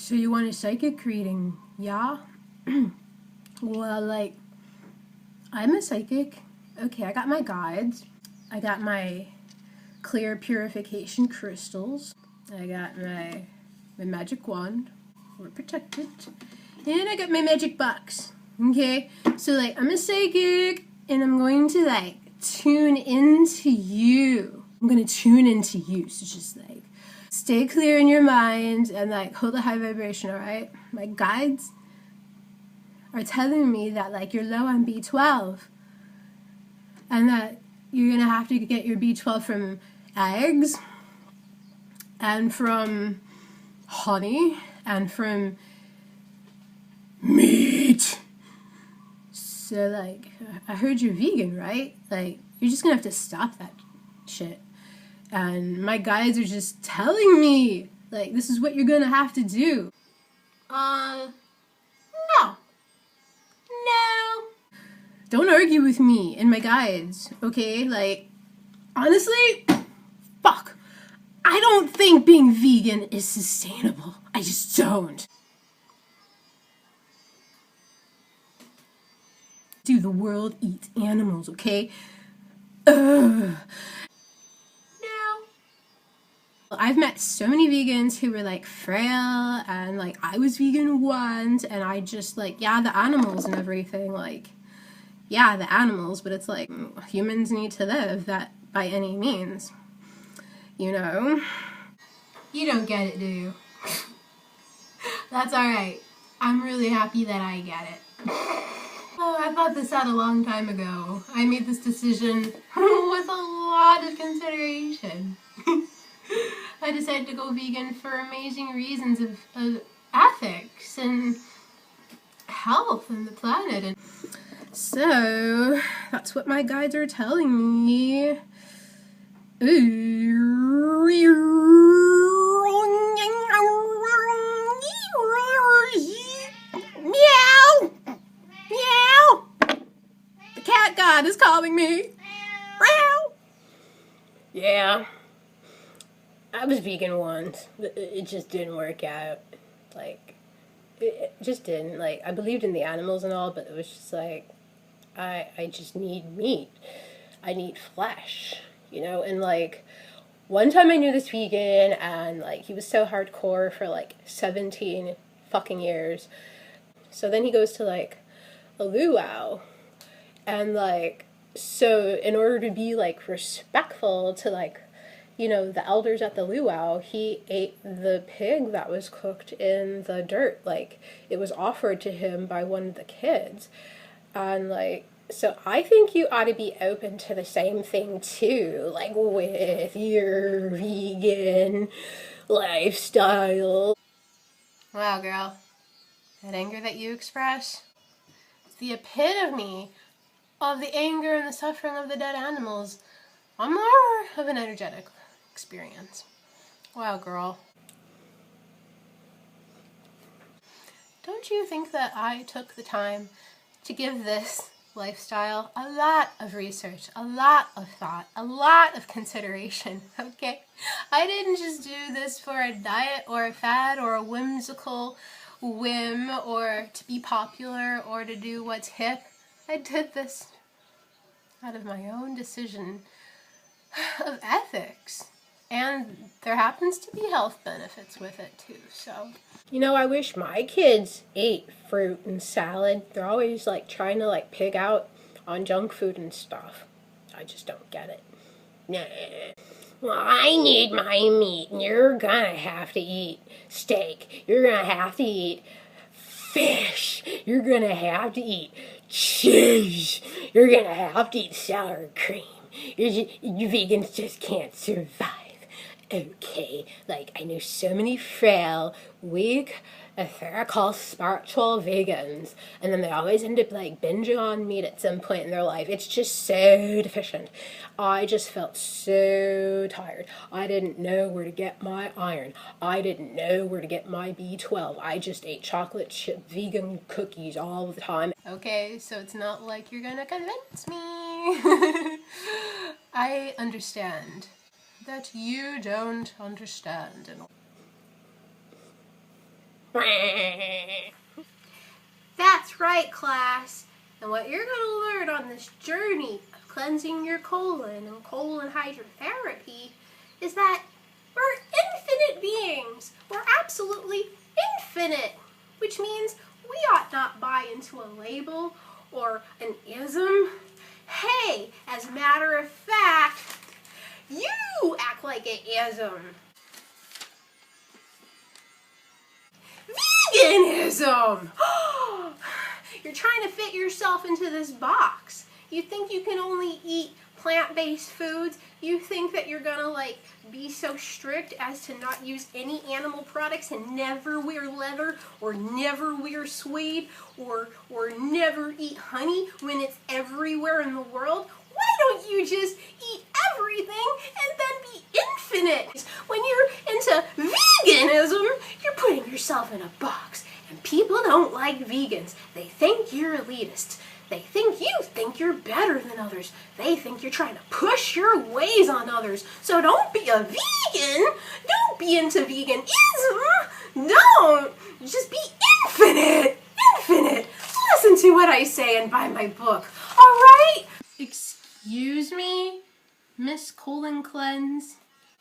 So you want a psychic reading, yeah? Well, like, I'm a psychic. Okay, I got my guides. I got my clear purification crystals. I got my magic wand. We're protected. And I got my magic box. Okay? So, like, I'm a psychic, and I'm going to, like, tune into you. I'm going to tune into you. So just, like, stay clear in your mind and, like, hold a high vibration, alright? My guides are telling me that, like, you're low on B12. And that you're going to have to get your B12 from eggs and from honey and from meat. So, like, I heard you're vegan, right? Like, you're just going to have to stop that shit. And my guides are just telling me, like, this is what you're going to have to do. No. No. Don't argue with me and my guides, okay? Like, honestly, fuck. I don't think being vegan is sustainable. I just don't. Dude, the world eats animals, okay? Ugh. I've met so many vegans who were like frail, and like I was vegan once, and I just like, yeah, the animals and everything, like, yeah, the animals, but it's like humans need to live that by any means, you know? You don't get it, do you? That's alright. I'm really happy that I get it. Oh, I thought this out a long time ago. I made this decision with a lot of consideration. I decided to go vegan for amazing reasons of ethics and health and the planet. And so, that's what my guides are telling me. Meow! Meow! The cat god is calling me. Meow! Yeah. I was vegan once, but it just didn't work out. Like, it just didn't. Like, I believed in the animals and all, but it was just like, I just need meat. I need flesh, you know? And, like, one time I knew this vegan, and, like, he was so hardcore for, like, 17 fucking years. So then he goes to, like, a luau, and, like, so in order to be, like, respectful to, like, you know, the elders at the luau, he ate the pig that was cooked in the dirt. Like, it was offered to him by one of the kids. And, like, so I think you ought to be open to the same thing, too. Like, with your vegan lifestyle. Wow, girl. That anger that you express, it's the epitome of the anger and the suffering of the dead animals. I'm more of an energetic experience. Wow, girl. Don't you think that I took the time to give this lifestyle a lot of research, a lot of thought, a lot of consideration, okay? I didn't just do this for a diet or a fad or a whimsical whim or to be popular or to do what's hip. I did this out of my own decision of ethics. And there happens to be health benefits with it too, so. You know, I wish my kids ate fruit and salad. They're always like trying to like pig out on junk food and stuff. I just don't get it. Nah. Well, I need my meat, and you're gonna have to eat steak. You're gonna have to eat fish. You're gonna have to eat cheese. You're gonna have to eat sour cream. You vegans just can't survive. Okay, like, I know so many frail, weak, etherical, spiritual vegans, and then they always end up, like, binging on meat at some point in their life. It's just so deficient. I just felt so tired. I didn't know where to get my iron. I didn't know where to get my B12. I just ate chocolate chip vegan cookies all the time. Okay, so it's not like you're gonna convince me. I understand that you don't understand. That's right, class. And what you're going to learn on this journey of cleansing your colon and colon hydrotherapy is that we're infinite beings. We're absolutely infinite, which means we ought not buy into a label or an ism. Hey, as a matter of fact, you act like an ism. Veganism! You're trying to fit yourself into this box. You think you can only eat plant-based foods? You think that you're gonna be so strict as to not use any animal products and never wear leather or never wear suede or never eat honey when it's everywhere in the world? Why don't you just eat everything and then be infinite? When you're into veganism, you're putting yourself in a box. And people don't like vegans. They think you're elitist. They think you think you're better than others. They think you're trying to push your ways on others. So don't be a vegan. Don't be into veganism. Don't. Just be infinite. Infinite. Listen to what I say and buy my book. All right? Excuse me, Miss Colon Cleanse?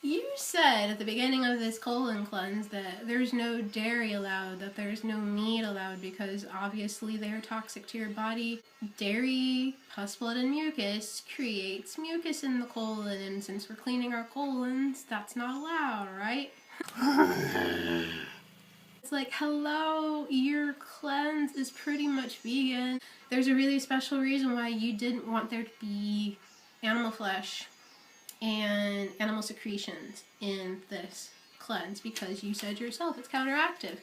You said at the beginning of this colon cleanse that there's no dairy allowed, that there's no meat allowed because obviously they're toxic to your body. Dairy, pus, blood, and mucus creates mucus in the colon, and since we're cleaning our colons, that's not allowed, right? It's like, hello, your cleanse is pretty much vegan. There's a really special reason why you didn't want there to be animal flesh and animal secretions in this cleanse because you said yourself it's counteractive.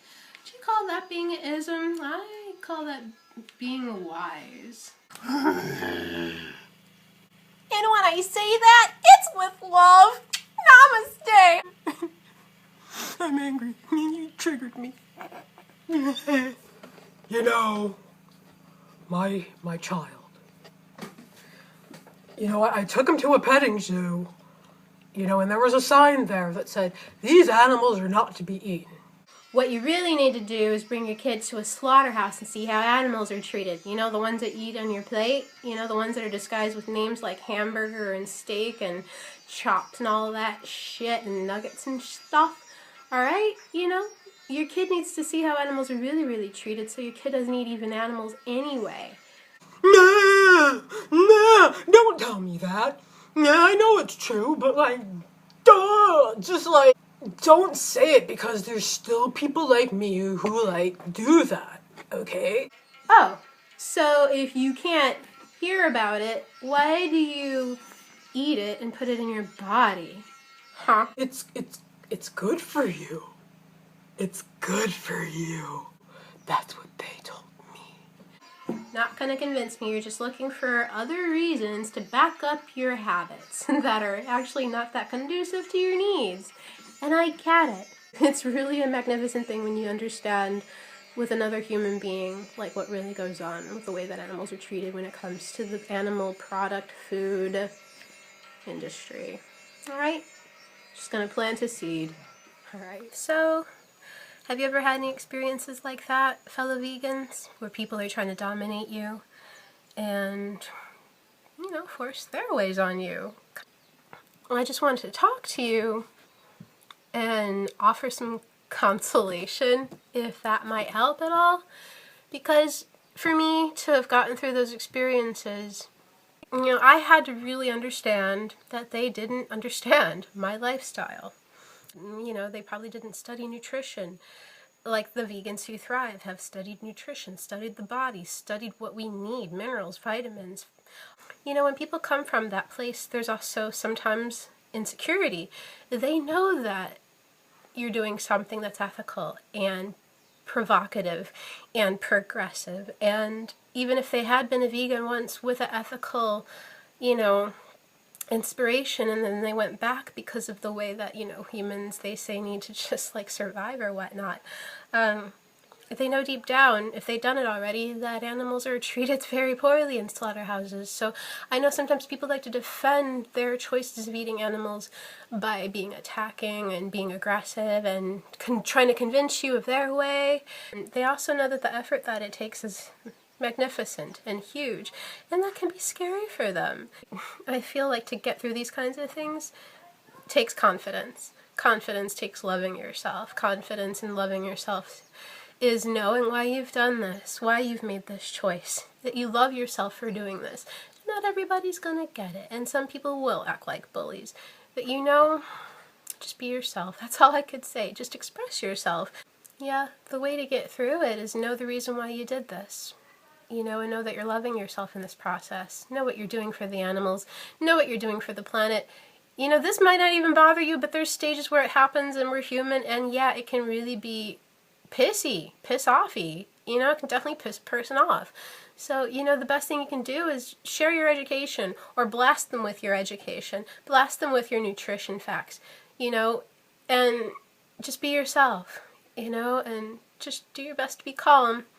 Do you call that being an ism? I call that being wise. And when I say that, it's with love. Namaste. I'm angry. You triggered me. You know, my child. You know, I took him to a petting zoo, and there was a sign there that said, these animals are not to be eaten. What you really need to do is bring your kids to a slaughterhouse and see how animals are treated. You know, the ones that eat on your plate? You know, the ones that are disguised with names like hamburger and steak and chopped and all that shit and nuggets and stuff. Alright? You know, your kid needs to see how animals are really, really treated so your kid doesn't eat even animals anyway. Nah, don't tell me that. Yeah, I know it's true, but don't say it because there's still people like me who do that, okay? Oh, so if you can't hear about it, why do you eat it and put it in your body? Huh? It's good for you. It's good for you. That's what they told me. Not gonna convince me. You're just looking for other reasons to back up your habits that are actually not that conducive to your needs. And I get it. It's really a magnificent thing when you understand with another human being like what really goes on with the way that animals are treated when it comes to the animal product food industry. Alright? Just gonna plant a seed. Alright, so have you ever had any experiences like that, fellow vegans, where people are trying to dominate you and, force their ways on you? Well, I just wanted to talk to you and offer some consolation, if that might help at all, because for me to have gotten through those experiences, I had to really understand that they didn't understand my lifestyle. They probably didn't study nutrition. Like the vegans who thrive have studied nutrition, studied the body, studied what we need, minerals, vitamins. When people come from that place, there's also sometimes insecurity. They know that you're doing something that's ethical and provocative and progressive. And even if they had been a vegan once with an ethical, inspiration, and then they went back because of the way that, humans, they say, need to just survive or whatnot, they know deep down, if they've done it already, that animals are treated very poorly in slaughterhouses. So I know sometimes people like to defend their choices of eating animals by being attacking and being aggressive and trying to convince you of their way. They also know that the effort that it takes is magnificent and huge, and that can be scary for them. I feel like to get through these kinds of things takes confidence. Confidence takes loving yourself. Confidence in loving yourself is knowing why you've done this, why you've made this choice, that you love yourself for doing this. Not everybody's gonna get it, and some people will act like bullies. But you know, just be yourself. That's all I could say. Just express yourself. Yeah, the way to get through it is know the reason why you did this. You know, and know that you're loving yourself in this process. Know what you're doing for the animals. Know what you're doing for the planet. You know, this might not even bother you, but there's stages where it happens and we're human, and yeah, it can really be piss-offy. You know, it can definitely piss a person off. So, you know, the best thing you can do is share your education, or blast them with your education. Blast them with your nutrition facts, you know, and just be yourself, you know, and just do your best to be calm.